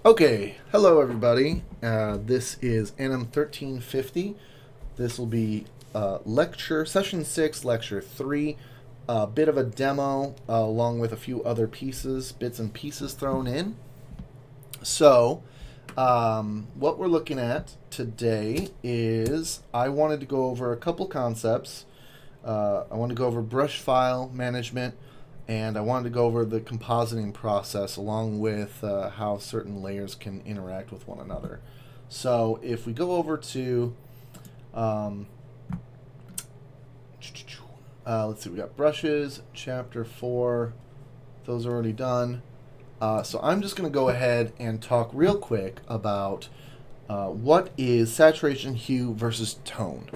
Okay, hello everybody. This is ANIM 1350. This will be session 6, lecture 3. A bit of a demo along with a few other bits and pieces thrown in. So, what we're looking at today is I wanted to go over a couple concepts. I want to go over brush file management, and I wanted to go over the compositing process along with how certain layers can interact with one another. So if we go over to, let's see, we got brushes, chapter 4, those are already done. So I'm just going to go ahead and talk real quick about what is saturation, hue versus tone.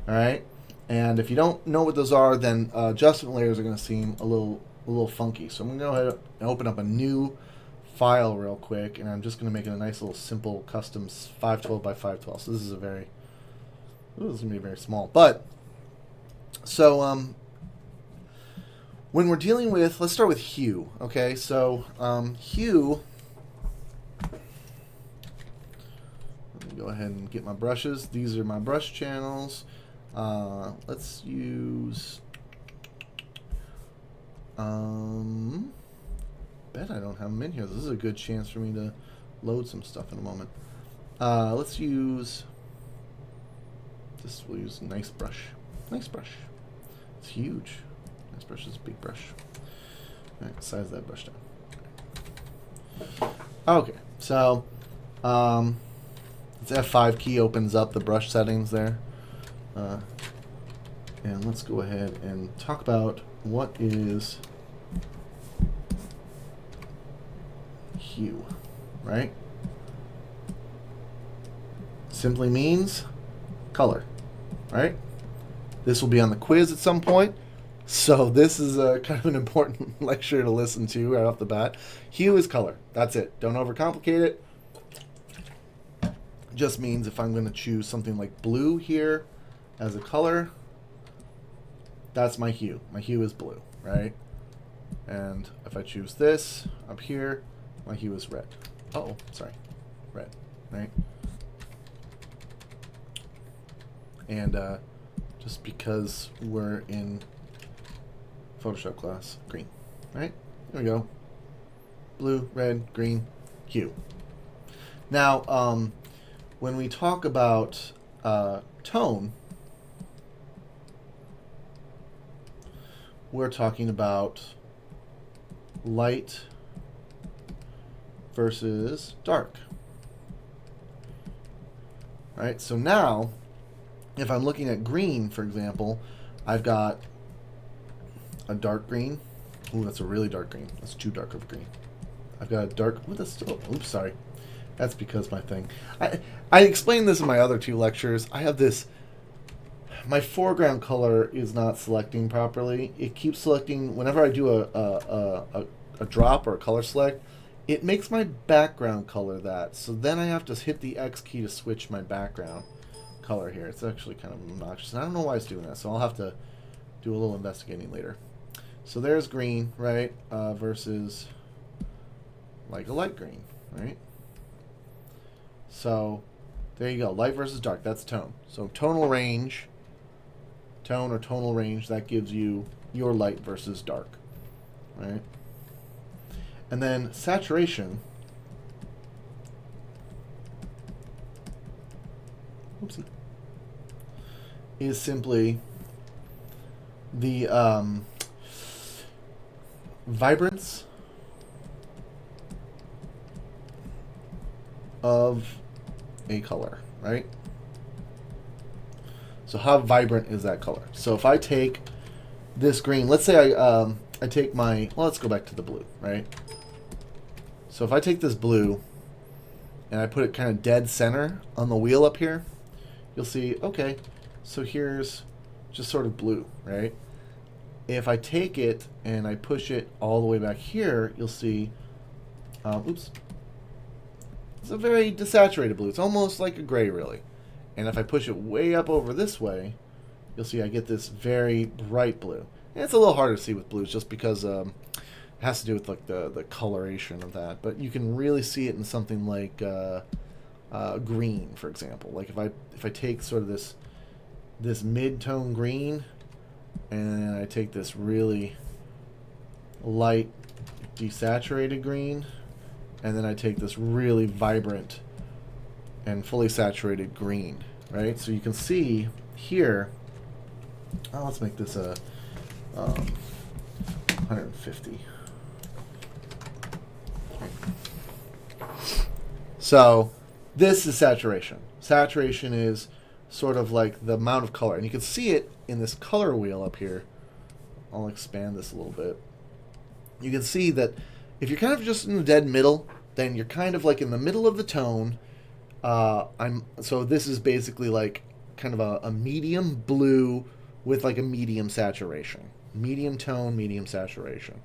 All right? And if you don't know what those are, then adjustment layers are going to seem a little funky. So I'm going to go ahead and open up a new file real quick, and I'm just going to make it a nice little simple custom 512 by 512. So this is this is going to be very small. But so when we're dealing with, let's start with hue. Okay, so hue. Let me go ahead and get my brushes. These are my brush channels. Let's use. Bet I don't have them in here. This is a good chance for me to load some stuff in a moment. Let's use. We'll use nice brush. Nice brush. It's huge. Nice brush is a big brush. All right, size that brush down. Okay, so this F5 key opens up the brush settings there. And let's go ahead and talk about what is hue, right? Simply means color, right? This will be on the quiz at some point, so this is a kind of an important lecture to listen to right off the bat. Hue is color. That's it. Don't overcomplicate it. Just means if I'm going to choose something like blue here as a color, that's my hue. My hue is blue, right? And if I choose this up here, my hue is red. Oh, sorry. Red, right? And just because we're in Photoshop class, green, right? There we go. Blue, red, green, hue. Now, when we talk about tone, we're talking about light versus dark. Right? So now, if I'm looking at green, for example, I've got a dark green. Ooh, that's a really dark green. That's too dark of a green. I've got a dark. Ooh, that's still. Oops, sorry. That's because my thing. I explained this in my other two lectures. I have this. My foreground color is not selecting properly. It keeps selecting whenever I do a drop or a color select. It makes my background color that. So then I have to hit the X key to switch my background color here. It's actually kind of obnoxious. I don't know why it's doing that, so I'll have to do a little investigating later. So there's green, right, versus like a light green, right? So there you go, light versus dark. That's tone. So tonal range, tone or tonal range, that gives you your light versus dark, right? And then saturation. Oopsie. Is simply the vibrance of a color, right? So how vibrant is that color? So if I take this green, let's say I take my, well, let's go back to the blue, right? So if I take this blue and I put it kind of dead center on the wheel up here, you'll see, okay, so here's just sort of blue, right? If I take it and I push it all the way back here, you'll see, oops, it's a very desaturated blue. It's almost like a gray, really. And if I push it way up over this way, you'll see I get this very bright blue. And it's a little harder to see with blues just because has to do with like the coloration of that, but you can really see it in something like green, for example. Like if I take sort of this mid-tone green, and I take this really light desaturated green, and then I take this really vibrant and fully saturated green, right? So you can see here, let's make this a 150. So this is saturation. Saturation is sort of like the amount of color, and you can see it in this color wheel up here. I'll expand this a little bit. You can see that if you're kind of just in the dead middle, then you're kind of like in the middle of the tone. So this is basically like kind of a medium blue with like a medium saturation. Medium tone, medium saturation.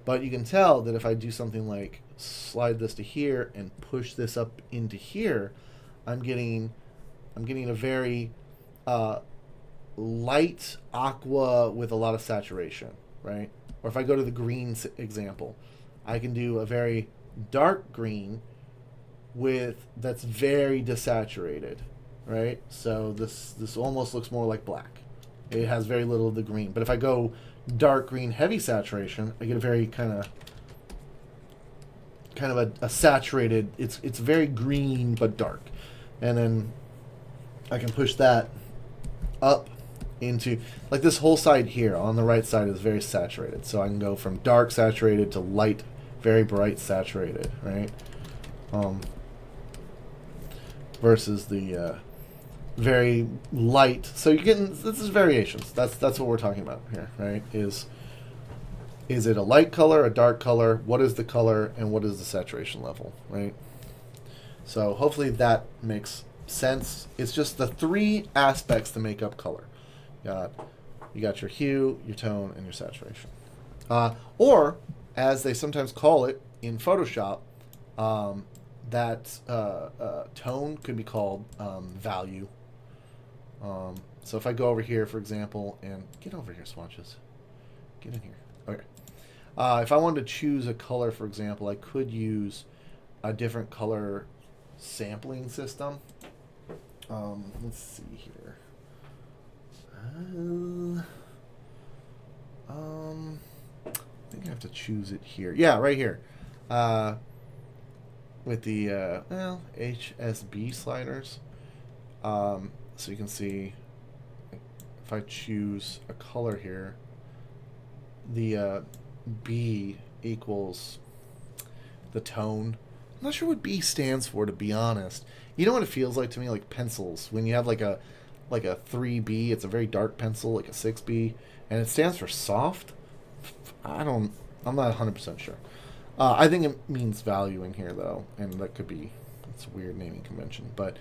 But you can tell that if I do something like slide this to here and push this up into here, I'm getting a very light aqua with a lot of saturation, right? Or if I go to the green example, I can do a very dark green that's very desaturated, right? So this almost looks more like black. It has very little of the green. But if I go dark green heavy saturation, I get a very kind of a saturated. It's very green but dark, and then I can push that up into, like, this whole side here on the right side is very saturated. So I can go from dark saturated to light, very bright saturated, right? Versus the very light. So you're getting, this is variations. That's what we're talking about here, right? Is it a light color, a dark color? What is the color, and what is the saturation level, right? So hopefully that makes sense. It's just the three aspects to make up color. You got your hue, your tone, and your saturation. Or, as they sometimes call it in Photoshop, that tone could be called value. So if I go over here, for example, and get over here, swatches. Get in here. Okay. If I wanted to choose a color, for example, I could use a different color sampling system. Let's see here. I think I have to choose it here. Yeah, right here. With the HSB sliders. So you can see if I choose a color here, the B equals the tone. I'm not sure what B stands for, to be honest. You know what it feels like to me? Like pencils. When you have like a 3B, it's a very dark pencil, like a 6B, and it stands for soft. I'm not 100% sure. I think it means value in here, though, and that could be, it's a weird naming convention. But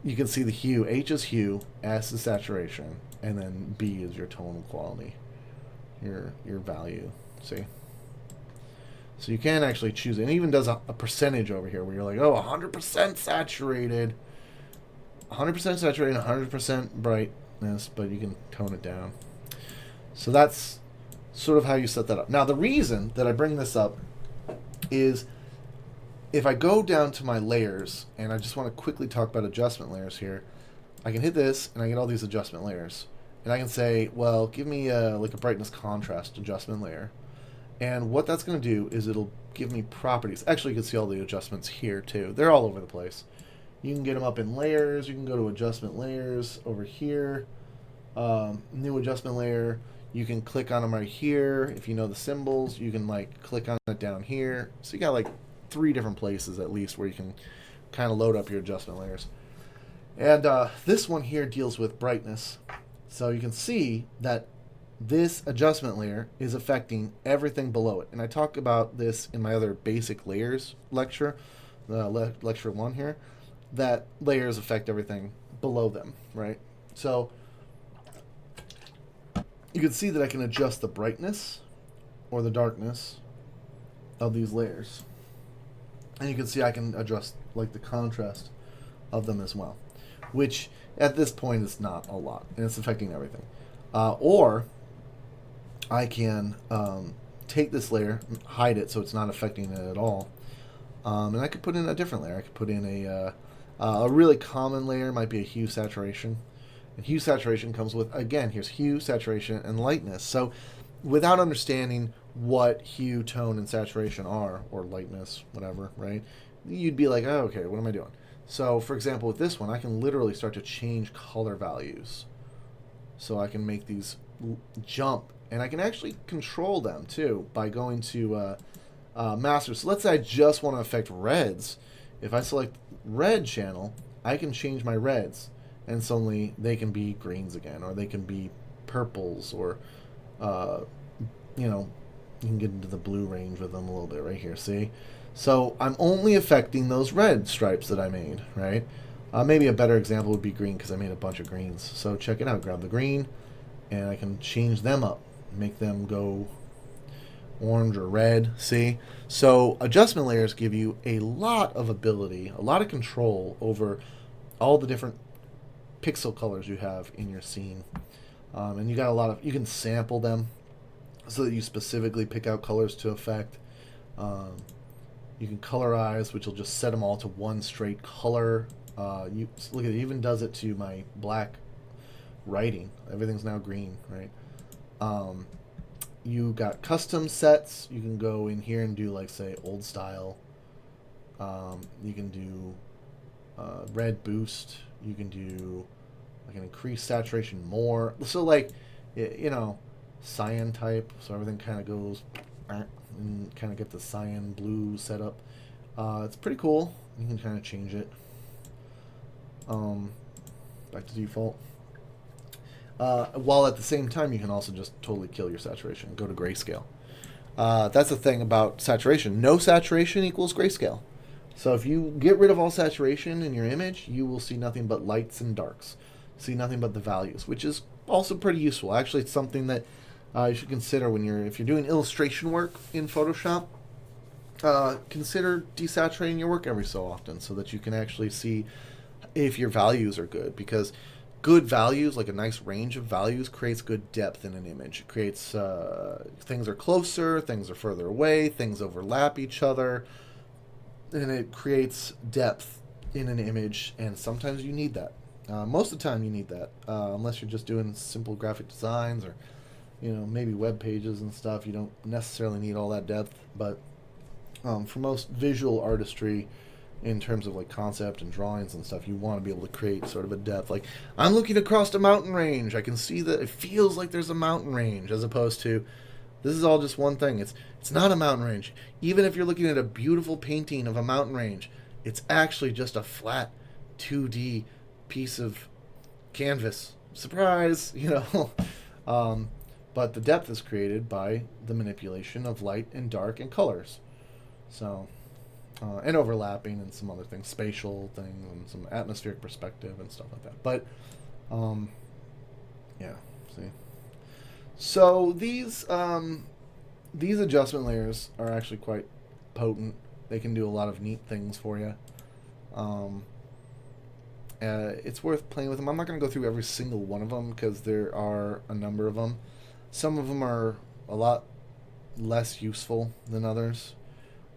you can see the hue. H is hue, S is saturation, and then B is your tonal quality, your value. See? So you can actually choose it. And it even does a percentage over here where you're like, oh, 100% saturated. 100% saturated, 100% brightness, but you can tone it down. So that's sort of how you set that up. Now, the reason that I bring this up is if I go down to my layers, and I just want to quickly talk about adjustment layers here, I can hit this, and I get all these adjustment layers. And I can say, well, give me like a brightness contrast adjustment layer. And what that's going to do is it'll give me properties. Actually, you can see all the adjustments here, too. They're all over the place. You can get them up in layers. You can go to adjustment layers over here. New adjustment layer. You can click on them right here. If you know the symbols, you can like click on it down here. So you got like 3 different places at least where you can kind of load up your adjustment layers. And this one here deals with brightness. So you can see that this adjustment layer is affecting everything below it. And I talk about this in my other basic layers lecture, lecture 1 here, that layers affect everything below them, right? So you can see that I can adjust the brightness or the darkness of these layers. And you can see I can adjust like the contrast of them as well, which at this point is not a lot, and it's affecting everything. Or I can take this layer, hide it so it's not affecting it at all, and I could put in a different layer. I could put in a really common layer, might be a hue saturation. And hue saturation comes with, again, here's hue, saturation, and lightness. So without understanding what hue, tone, and saturation are, or lightness, whatever, right, you'd be like, oh, okay, what am I doing? So, for example, with this one, I can literally start to change color values. So I can make these jump, and I can actually control them, too, by going to master. So let's say I just want to affect reds. If I select red channel, I can change my reds, and suddenly they can be greens again, or they can be purples, or you know, you can get into the blue range with them a little bit right here, see? So I'm only affecting those red stripes that I made, right? Maybe a better example would be green, because I made a bunch of greens. So check it out, grab the green, and I can change them up, make them go orange or red, see? So adjustment layers give you a lot of ability, a lot of control over all the different pixel colors you have in your scene. And you got a lot of, you can sample them so that you specifically pick out colors to affect. You can colorize, which will just set them all to one straight color. You look at it, even does it to my black writing. Everything's now green, right? You got custom sets. You can go in here and do, like, say, old style. You can do red boost. You can do, like, an increased saturation more. So, like, you know, cyan type. So everything kind of goes and kind of get the cyan blue set up. It's pretty cool. You can kind of change it. Back to default. While at the same time, you can also just totally kill your saturation. Go to grayscale. That's the thing about saturation. No saturation equals grayscale. So if you get rid of all saturation in your image, you will see nothing but lights and darks. See nothing but the values, which is also pretty useful. Actually, it's something that you should consider when if you're doing illustration work in Photoshop. Consider desaturating your work every so often so that you can actually see if your values are good, because good values, like a nice range of values, creates good depth in an image. It creates things are closer, things are further away, things overlap each other, and it creates depth in an image, and sometimes you need that. Most of the time you need that, unless you're just doing simple graphic designs or, you know, maybe web pages and stuff. You don't necessarily need all that depth, but for most visual artistry, in terms of like concept and drawings and stuff, you want to be able to create sort of a depth. Like, I'm looking across a mountain range. I can see that it feels like there's a mountain range, as opposed to this is all just one thing. It's not a mountain range. Even if you're looking at a beautiful painting of a mountain range, it's actually just a flat 2D piece of canvas. Surprise, you know. But the depth is created by the manipulation of light and dark and colors. So, and overlapping and some other things, spatial things and some atmospheric perspective and stuff like that. But, yeah, see. So these adjustment layers are actually quite potent. They can do a lot of neat things for you. It's worth playing with them. I'm not going to go through every single one of them because there are a number of them. Some of them are a lot less useful than others.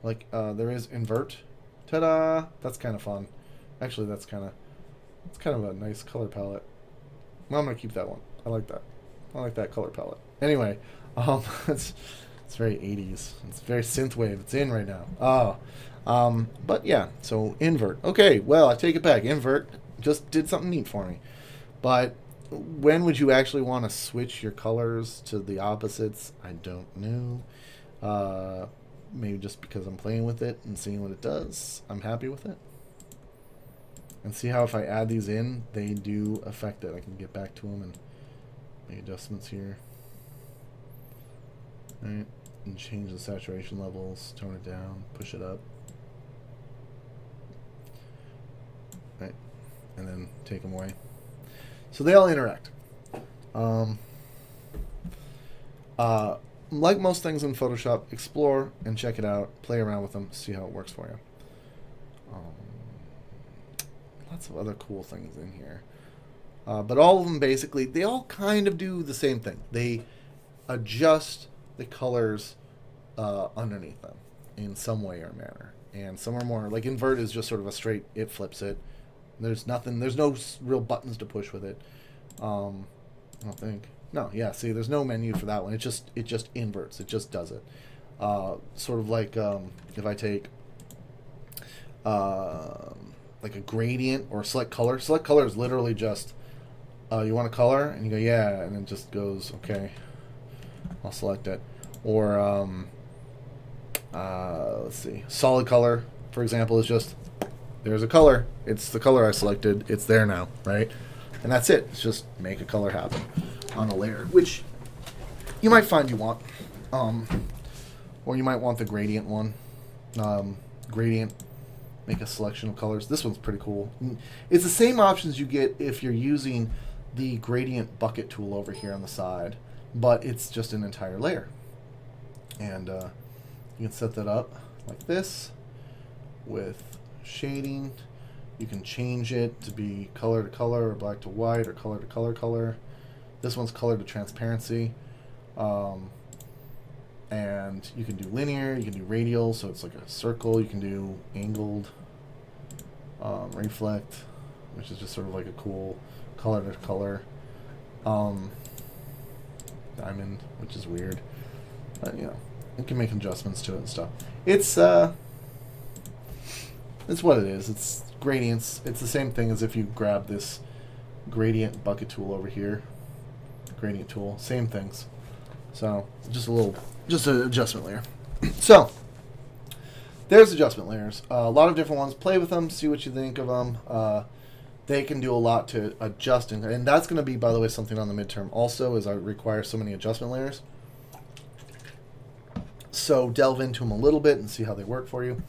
Like, there is Invert. Ta-da! That's kind of fun. Actually, it's kind of a nice color palette. Well, I'm going to keep that one. I like that. I like that color palette. Anyway, it's very 80s. It's very synthwave. It's in right now. But yeah, so Invert. Okay, well, I take it back. Invert just did something neat for me. But when would you actually want to switch your colors to the opposites? I don't know. Maybe just because I'm playing with it and seeing what it does. I'm happy with it. And see how if I add these in, they do affect it. I can get back to them and make adjustments here. Alright, and change the saturation levels, tone it down, push it up. Right, and then take them away. So they all interact. Like most things in Photoshop, explore and check it out, play around with them, see how it works for you. Lots of other cool things in here. But all of them basically, they all kind of do the same thing. They adjust the colors underneath them in some way or manner. And some are more like invert is just sort of a straight, it flips it. There's nothing, there's no real buttons to push with it. I don't think. No, yeah, see, there's no menu for that one. It just inverts. It just does it. Sort of like if I take like a gradient or select color. Select color is literally just you want a color and you go yeah, and it just goes okay. I'll select it. Or let's see, solid color, for example, is just there's a color. It's the color I selected. It's there now, right? And that's it. It's just make a color happen on a layer, which you might find you want. Or you might want the gradient one. Gradient, make a selection of colors. This one's pretty cool. It's the same options you get if you're using the gradient bucket tool over here on the side, but it's just an entire layer. And you can set that up like this with shading. You can change it to be color to color or black to white or color to color. This one's color to transparency. And you can do linear, you can do radial, so it's like a circle. You can do angled, reflect, which is just sort of like a cool color to color. Diamond, which is weird. But, you know, you can make adjustments to it and stuff. It's what it is. It's gradients. It's the same thing as if you grab this gradient bucket tool over here. Gradient tool, same things. So just an adjustment layer. So there's adjustment layers. A lot of different ones. Play with them. See what you think of them. They can do a lot to adjusting, and that's going to be, by the way, something on the midterm also, is I require so many adjustment layers. So delve into them a little bit and see how they work for you.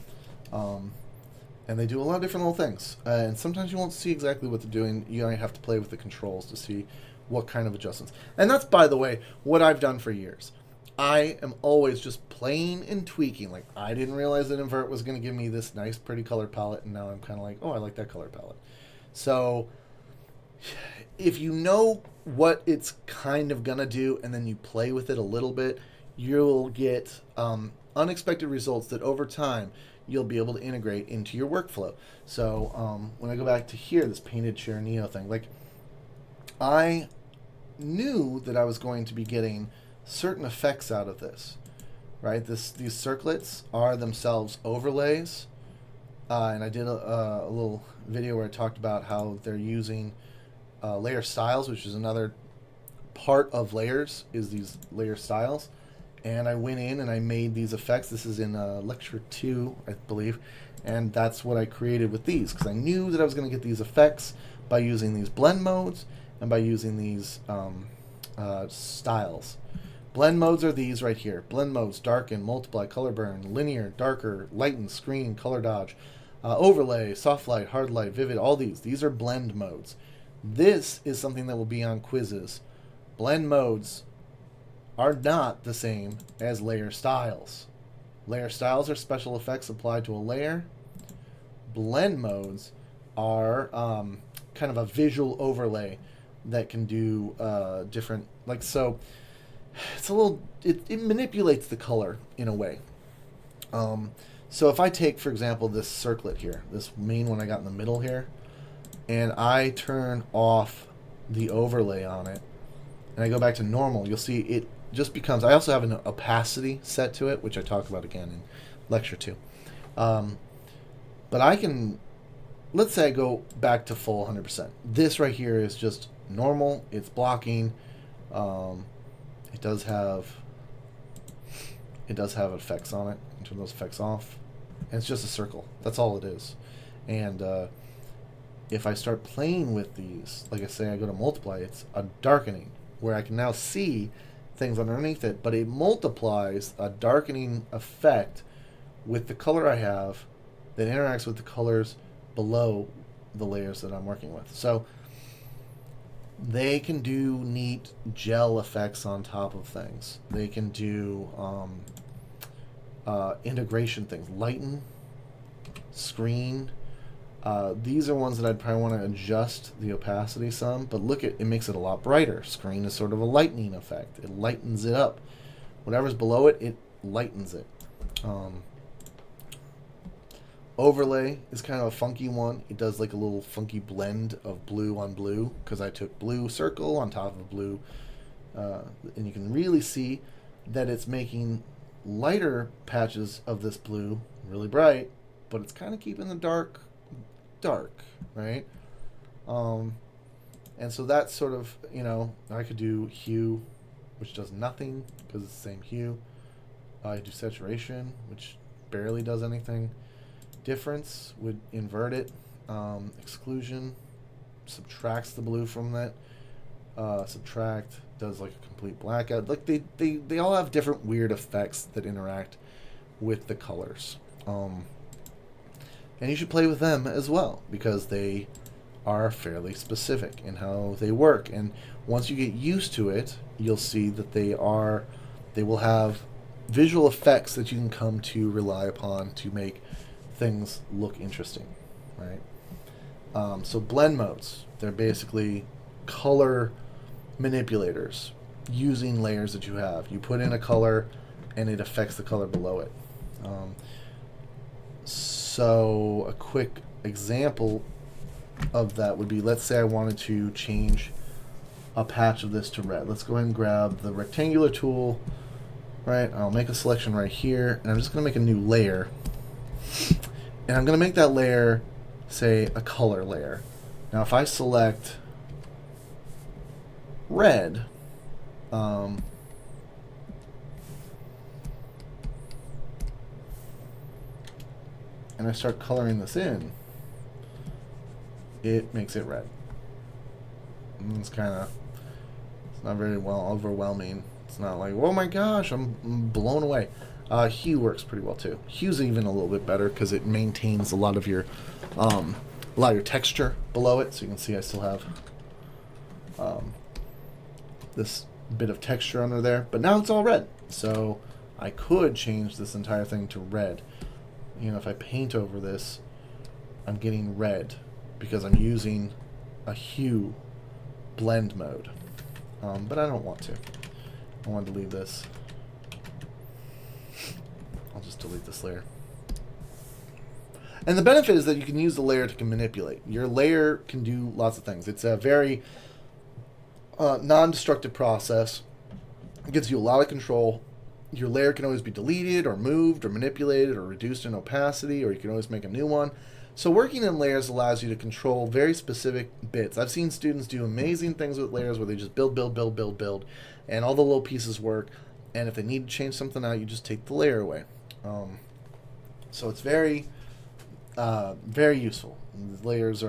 And they do a lot of different little things. And sometimes you won't see exactly what they're doing. You might have to play with the controls to see what kind of adjustments. And that's, by the way, what I've done for years. I am always just playing and tweaking. Like, I didn't realize that Invert was going to give me this nice, pretty color palette, and now I'm kind of like, oh, I like that color palette. So if you know what it's kind of going to do and then you play with it a little bit, you'll get unexpected results that over time you'll be able to integrate into your workflow. So when I go back to here, this painted chair Neo thing, like, I knew that I was going to be getting certain effects out of this, right? These circlets are themselves overlays, and I did a little video where I talked about how they're using layer styles, which is another part of layers, is these layer styles. And I went in and I made these effects. This is in lecture 2, I believe, and that's what I created with these, because I knew that I was going to get these effects by using these blend modes and by using these styles. Blend modes are these right here. Blend modes: darken, multiply, color burn, linear, darker, lighten, screen, color dodge, overlay, soft light, hard light, vivid. All these are blend modes. This is something that will be on quizzes. Blend modes are not the same as layer styles. Layer styles are special effects applied to a layer. Blend modes are kind of a visual overlay that can do different, like, so it's a little, it manipulates the color in a way. So if I take, for example, this circlet here, this main one I got in the middle here, and I turn off the overlay on it, and I go back to normal, you'll see it just becomes, I also have an opacity set to it, which I talk about again in lecture 2. But I can, let's say I go back to full 100%. This right here is just normal, it's blocking. It does have effects on it. Turn those effects off, and it's just a circle. That's all it is. And if I start playing with these, like I say, I go to multiply, it's a darkening, where I can now see things underneath it, but it multiplies a darkening effect with the color I have that interacts with the colors below the layers that I'm working with. So they can do neat gel effects on top of things. They can do integration things, lighten, screen. These are ones that I'd probably want to adjust the opacity some, but look at it, makes it a lot brighter. Screen is sort of a lightening effect. It lightens it up. Whatever's below it, lightens it. Overlay is kind of a funky one. It does like a little funky blend of blue on blue, because I took blue circle on top of blue, and you can really see that it's making lighter patches of this blue really bright, but it's kind of keeping the dark, right? And so that's sort of, I could do hue, which does nothing because it's the same hue. I do saturation, which barely does anything. Difference would invert it. Exclusion subtracts the blue from that. Subtract does like a complete blackout. Like they all have different weird effects that interact with the colors. And you should play with them as well, because they are fairly specific in how they work. And once you get used to it, you'll see that they will have visual effects that you can come to rely upon to make things look interesting, right? So blend modes, they're basically color manipulators using layers that you have. You put in a color and it affects the color below it. So a quick example of that would be, let's say I wanted to change a patch of this to red. Let's go ahead and grab the rectangular tool, right? I'll make a selection right here, and I'm just going to make a new layer. And I'm going to make that layer, say, a color layer. Now if I select red, and I start coloring this in, it makes it red. And it's not very well overwhelming. It's not like, oh my gosh, I'm blown away. Hue works pretty well too. Hue's even a little bit better because it maintains a lot of your texture below it. So you can see I still have this bit of texture under there, but now it's all red. So I could change this entire thing to red. If I paint over this, I'm getting red because I'm using a hue blend mode. But I don't want to. I want to delete this. I'll just delete this layer. And the benefit is that you can use the layer to manipulate. Your layer can do lots of things. It's a very non-destructive process. It gives you a lot of control. Your layer can always be deleted or moved or manipulated or reduced in opacity, or you can always make a new one. So working in layers allows you to control very specific bits. I've seen students do amazing things with layers where they just build, and all the little pieces work. And if they need to change something out, you just take the layer away. So it's very, very useful. The layers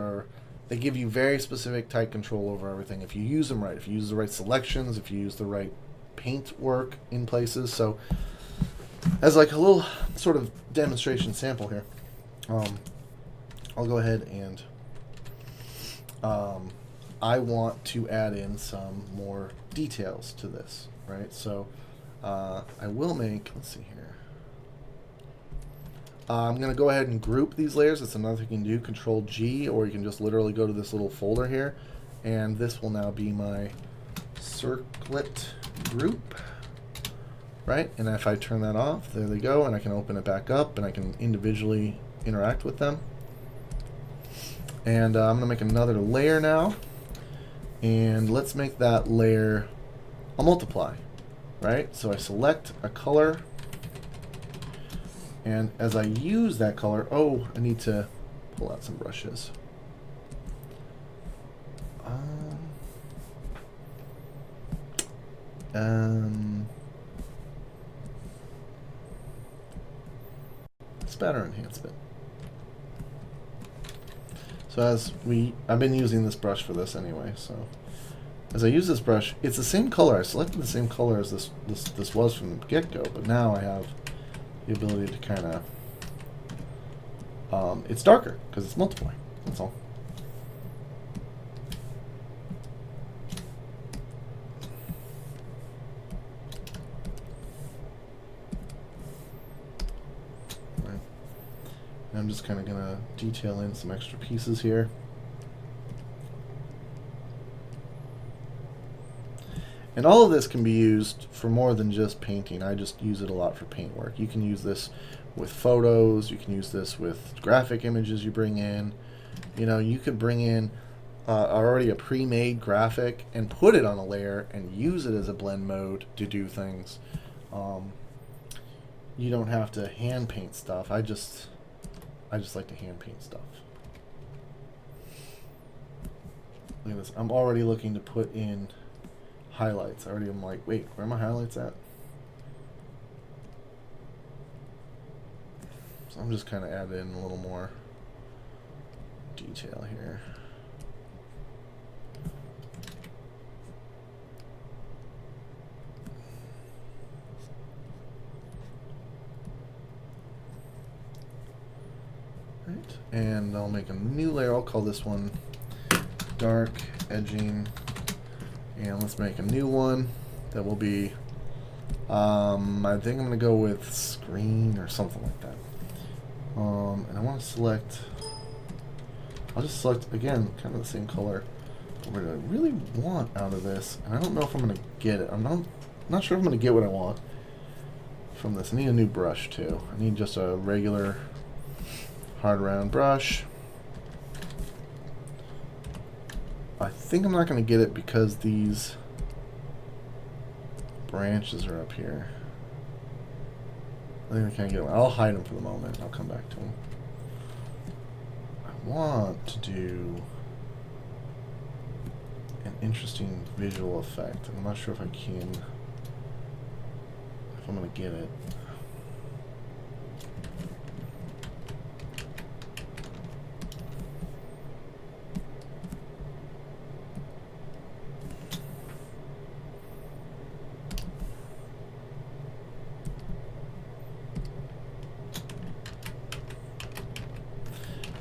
they give you very specific tight control over everything if you use them right, if you use the right selections, if you use the right paint work in places. So as like a little sort of demonstration sample here, I'll go ahead and I want to add in some more details to this, right? So I will make, let's see here. I'm going to go ahead and group these layers. That's another thing you can do, Control G, or you can just literally go to this little folder here, and this will now be my circlet group, right? And if I turn that off, there they go, and I can open it back up, and I can individually interact with them. And I'm going to make another layer now, and let's make that layer a multiply, right? So I select a color, and as I use that color, I need to pull out some brushes. Spatter enhancement. So I've been using this brush for this anyway, so as I use this brush, it's the same color. I selected the same color as this was from the get-go, but now I have the ability to kind of, it's darker because it's multiplying, that's all. Right. And I'm just kind of going to detail in some extra pieces here. And all of this can be used for more than just painting. I just use it a lot for paint work. You can use this with photos. You can use this with graphic images you bring in. You know, you could bring in already a pre-made graphic and put it on a layer and use it as a blend mode to do things. You don't have to hand paint stuff. I just like to hand paint stuff. Look at this. I'm already looking to put in highlights. I already am like, wait, where are my highlights at? So I'm just kind of adding in a little more detail here. Right, and I'll make a new layer. I'll call this one dark edging. And let's make a new one that will be, I think I'm going to go with screen or something like that. And I want to select, I'll just select, again, kind of the same color. What I really want out of this, and I don't know if I'm going to get it. I'm not sure if I'm going to get what I want from this. I need a new brush, too. I need just a regular hard round brush. I think I'm not going to get it because these branches are up here. I think I can't get them. I'll hide them for the moment. I'll come back to them. I want to do an interesting visual effect. I'm not sure if I can, if I'm going to get it.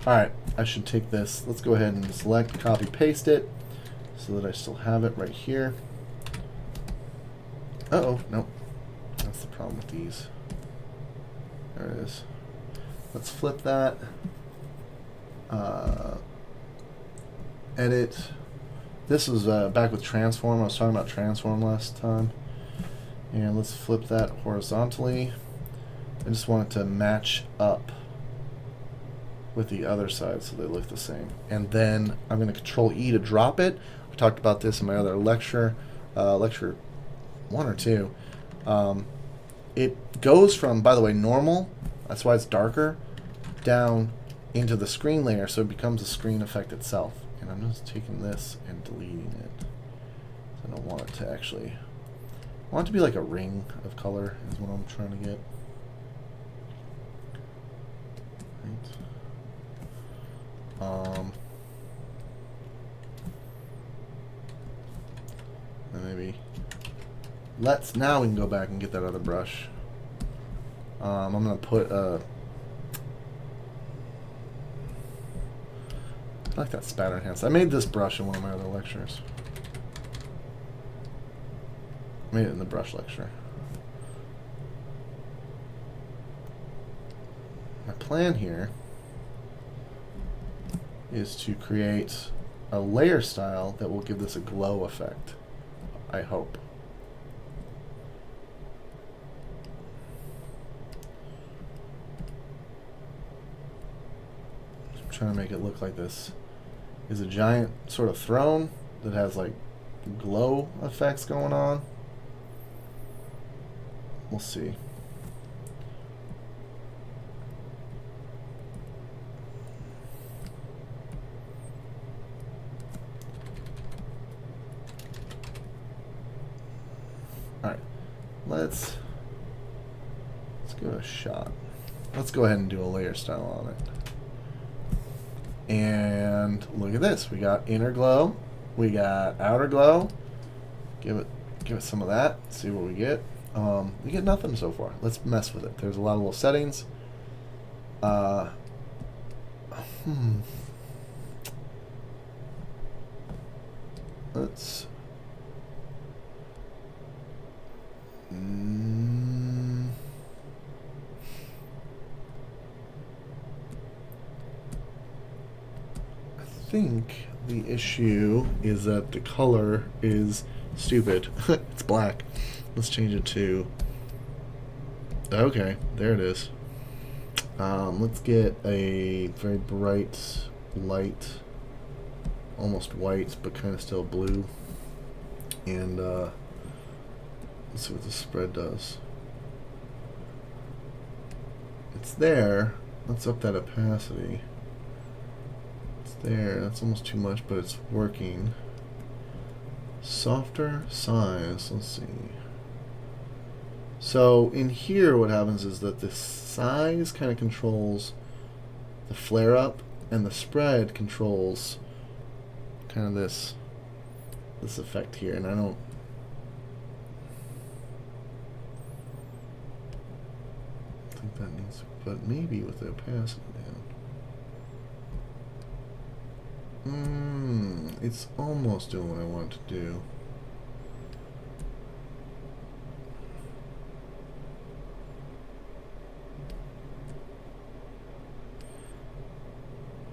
Alright, I should take this. Let's go ahead and select, copy, paste it so that I still have it right here. Uh-oh, nope. That's the problem with these. There it is. Let's flip that. Edit. This was back with transform. I was talking about transform last time. And let's flip that horizontally. I just want it to match up with the other side so they look the same. And then I'm going to Control E to drop it. I talked about this in my other lecture, lecture 1 or 2. It goes from, by the way, normal, that's why it's darker, down into the screen layer, so it becomes a screen effect itself. And I'm just taking this and deleting it. I don't want it to actually, I want it to be like a ring of color is what I'm trying to get. Right. And maybe now we can go back and get that other brush. I'm gonna put I like that spatter enhance. I made this brush in one of my other lectures. I made it in the brush lecture. My plan here is to create a layer style that will give this a glow effect, I hope. I'm trying to make it look like this is a giant sort of throne that has like glow effects going on. We'll see. Alright, let's give it a shot. Let's go ahead and do a layer style on it. And look at this. We got inner glow. We got outer glow. Give it some of that. See what we get. We get nothing so far. Let's mess with it. There's a lot of little settings. Let's I think the issue is that the color is Stupid. It's black. Let's change it to... Okay, there it is. Let's get a very bright, light, almost white, but kind of still blue. And let's see what the spread does. It's there. Let's up that opacity. It's there. That's almost too much, but it's working. Softer size. Let's see. So in here what happens is that the size kind of controls the flare up, and the spread controls kind of this effect here. And I don't think that needs, but maybe with the opacity down. It's almost doing what I want it to do.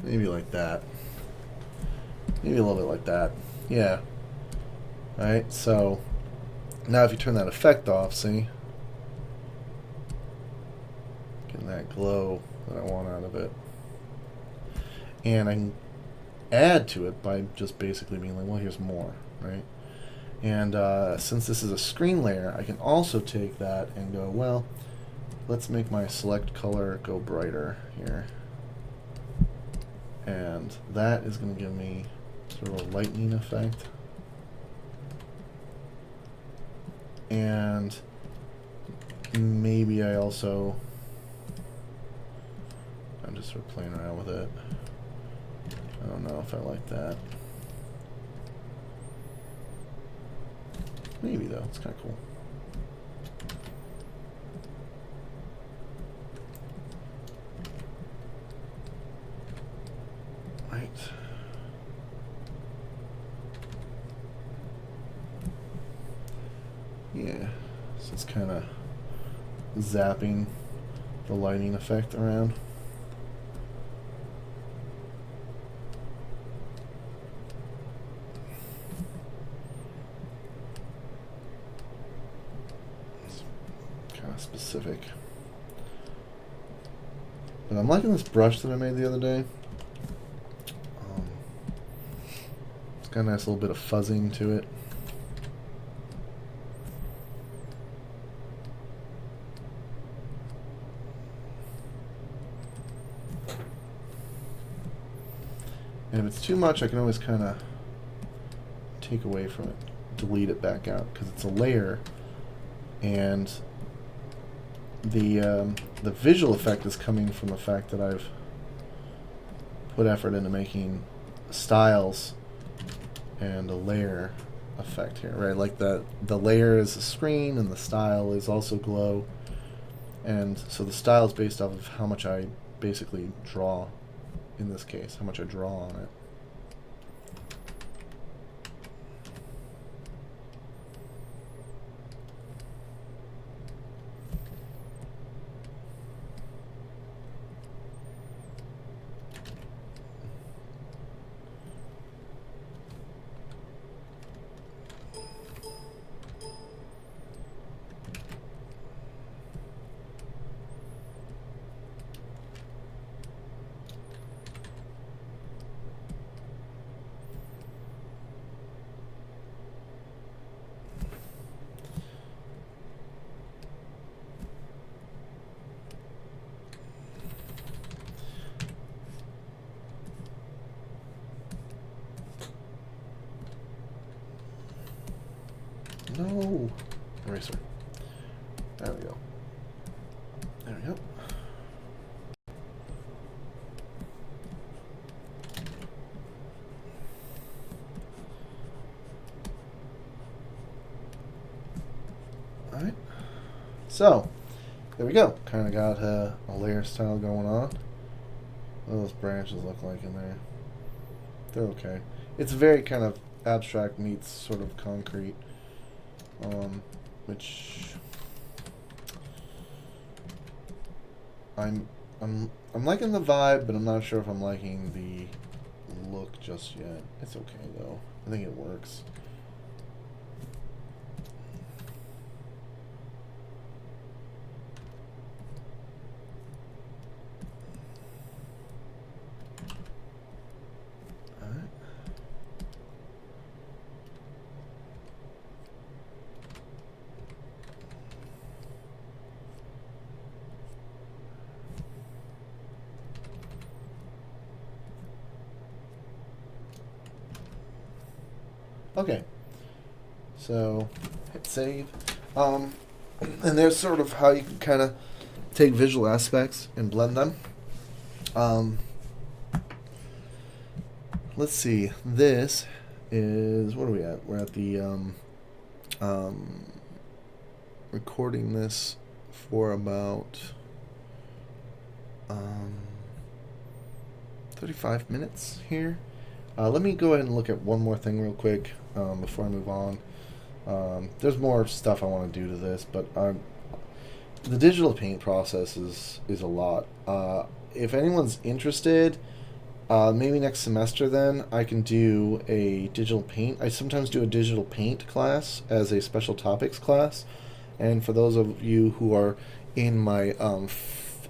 Maybe like that. Maybe a little bit like that. Yeah. Alright, so now if you turn that effect off, see? Getting that glow that I want out of it. And I can add to it by just basically being like, well, here's more, right? And since this is a screen layer, I can also take that and go, well, let's make my select color go brighter here. And that is going to give me sort of a lightning effect. And maybe I also, I'm just sort of playing around with it. I don't know if I like that. Maybe though, it's kind of cool. Right. Yeah, so it's kind of zapping the lighting effect around. It's kind of specific. But I'm liking this brush that I made the other day. It's got a nice little bit of fuzzing to it. And if it's too much, I can always kind of take away from it, delete it back out, because it's a layer, and the visual effect is coming from the fact that I've put effort into making styles and a layer effect here, right? Like the layer is a screen, and the style is also glow, and so the style is based off of how much I basically draw. In this case, how much I draw on it. No! Eraser. There we go. There we go. Alright. So, there we go. Kind of got a layer style going on. What do those branches look like in there? They're okay. It's very kind of abstract meets sort of concrete. Which I'm liking the vibe, but I'm not sure if I'm liking the look just yet. It's okay though. I think it works. Okay, so hit save. And there's sort of how you can kind of take visual aspects and blend them. Let's see. This is, what are we at? We're at the recording this for about 35 minutes here. Let me go ahead and look at one more thing real quick before I move on. There's more stuff I want to do to this, but the digital paint process is a lot. If anyone's interested, maybe next semester then I can do a digital paint. I sometimes do a digital paint class as a special topics class. And for those of you who are in my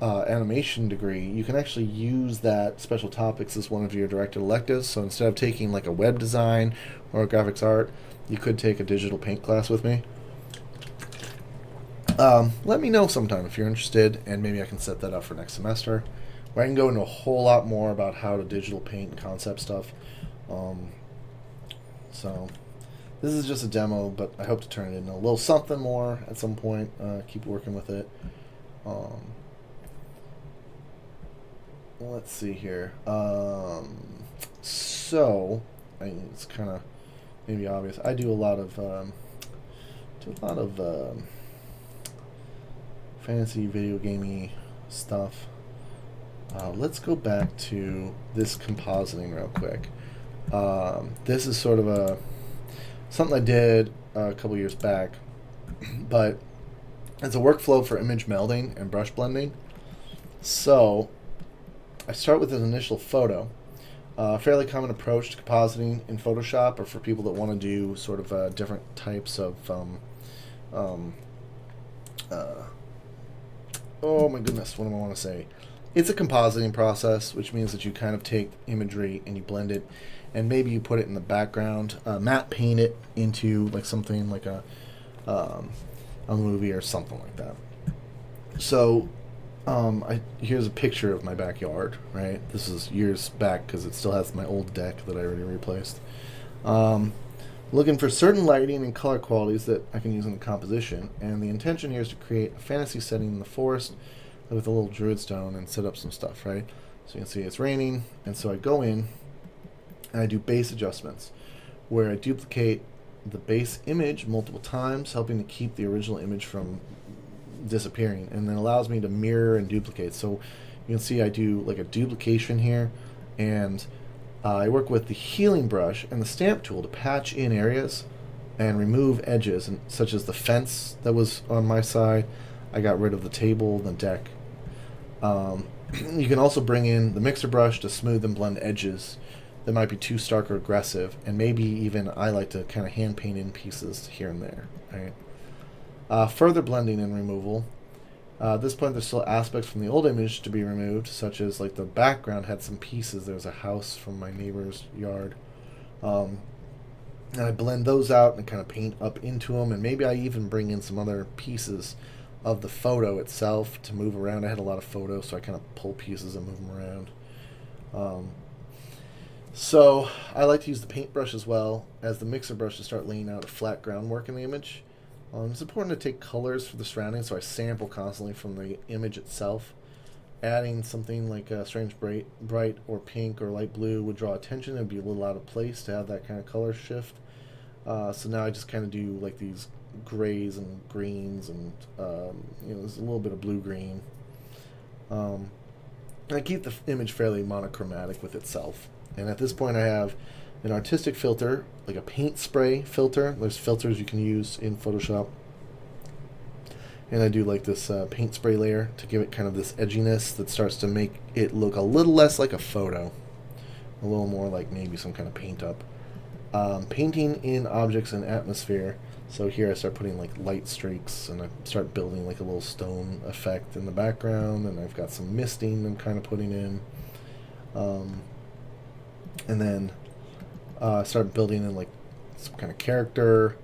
animation degree, you can actually use that special topics as one of your directed electives. So instead of taking like a web design or a graphics art, you could take a digital paint class with me. Let me know sometime if you're interested, and maybe I can set that up for next semester, where I can go into a whole lot more about how to digital paint and concept stuff. So this is just a demo, but I hope to turn it into a little something more at some point. Keep working with it. Let's see here. So it's kind of maybe obvious. I do a lot of fantasy video gamey stuff. Let's go back to this compositing real quick. This is sort of something I did a couple years back, but it's a workflow for image melding and brush blending. So I start with an initial photo. A fairly common approach to compositing in Photoshop, or for people that want to do sort of different types of oh my goodness, what do I want to say? It's a compositing process, which means that you kind of take imagery and you blend it, and maybe you put it in the background, matte paint it into like something like a movie or something like that. So here's a picture of my backyard, right? This is years back because it still has my old deck that I already replaced. Looking for certain lighting and color qualities that I can use in the composition, and the intention here is to create a fantasy setting in the forest with a little druid stone and set up some stuff, right? So you can see it's raining, and so I go in and I do base adjustments where I duplicate the base image multiple times, helping to keep the original image from disappearing, and then allows me to mirror and duplicate. So you can see I do like a duplication here, and I work with the healing brush and the stamp tool to patch in areas and remove edges, and such as the fence that was on my side. I got rid of the table, the deck. You can also bring in the mixer brush to smooth and blend edges that might be too stark or aggressive, and maybe even I like to kind of hand paint in pieces here and there, right? Further blending and removal. At this point, there's still aspects from the old image to be removed, such as like the background had some pieces. There's a house from my neighbor's yard. And I blend those out and kind of paint up into them, and maybe I even bring in some other pieces of the photo itself to move around. I had a lot of photos, so I kind of pull pieces and move them around. So I like to use the paintbrush as well as the mixer brush to start laying out a flat groundwork in the image. It's important to take colors for the surroundings, so I sample constantly from the image itself. Adding something like a strange bright or pink or light blue would draw attention. It would be a little out of place to have that kind of color shift. So now I just kind of do like these grays and greens, and there's a little bit of blue-green. I keep the image fairly monochromatic with itself. And at this point I have an artistic filter, like a paint spray filter. There's filters you can use in Photoshop. And I do like this paint spray layer to give it kind of this edginess that starts to make it look a little less like a photo. A little more like maybe some kind of paint up. Painting in objects and atmosphere. So here I start putting like light streaks, and I start building like a little stone effect in the background, and I've got some misting I'm kind of putting in. And then start building in like some kind of character,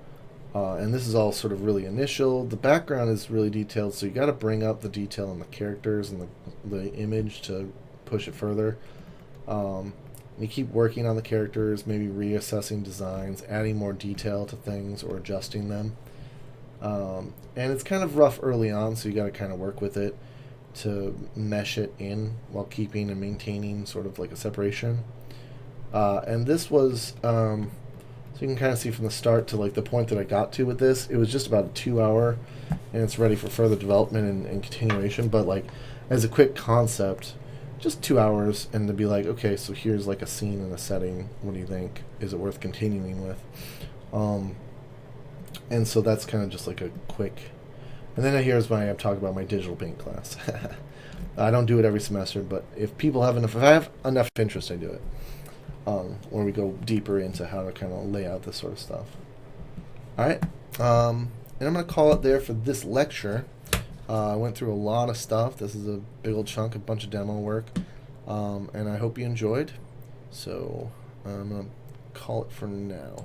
and this is all sort of really initial. The background is really detailed, so you got to bring up the detail in the characters and the image to push it further. You keep working on the characters, maybe reassessing designs, adding more detail to things, or adjusting them. And it's kind of rough early on, so you got to kind of work with it to mesh it in while keeping and maintaining sort of like a separation. And this was, so you can kind of see from the start to like the point that I got to with this, it was just about a 2 hour, and it's ready for further development and continuation. But like as a quick concept, just 2 hours, and to be like, okay, so here's like a scene and a setting. What do you think? Is it worth continuing with? And so that's kind of just like a quick. And then here's my I'm talking about my digital paint class. I don't do it every semester, but if people have enough, if I have enough interest, I do it. Where we go deeper into how to kind of lay out this sort of stuff. All right, and I'm gonna call it there for this lecture. I went through a lot of stuff. This is a big old chunk, a bunch of demo work, and I hope you enjoyed. So I'm gonna call it for now.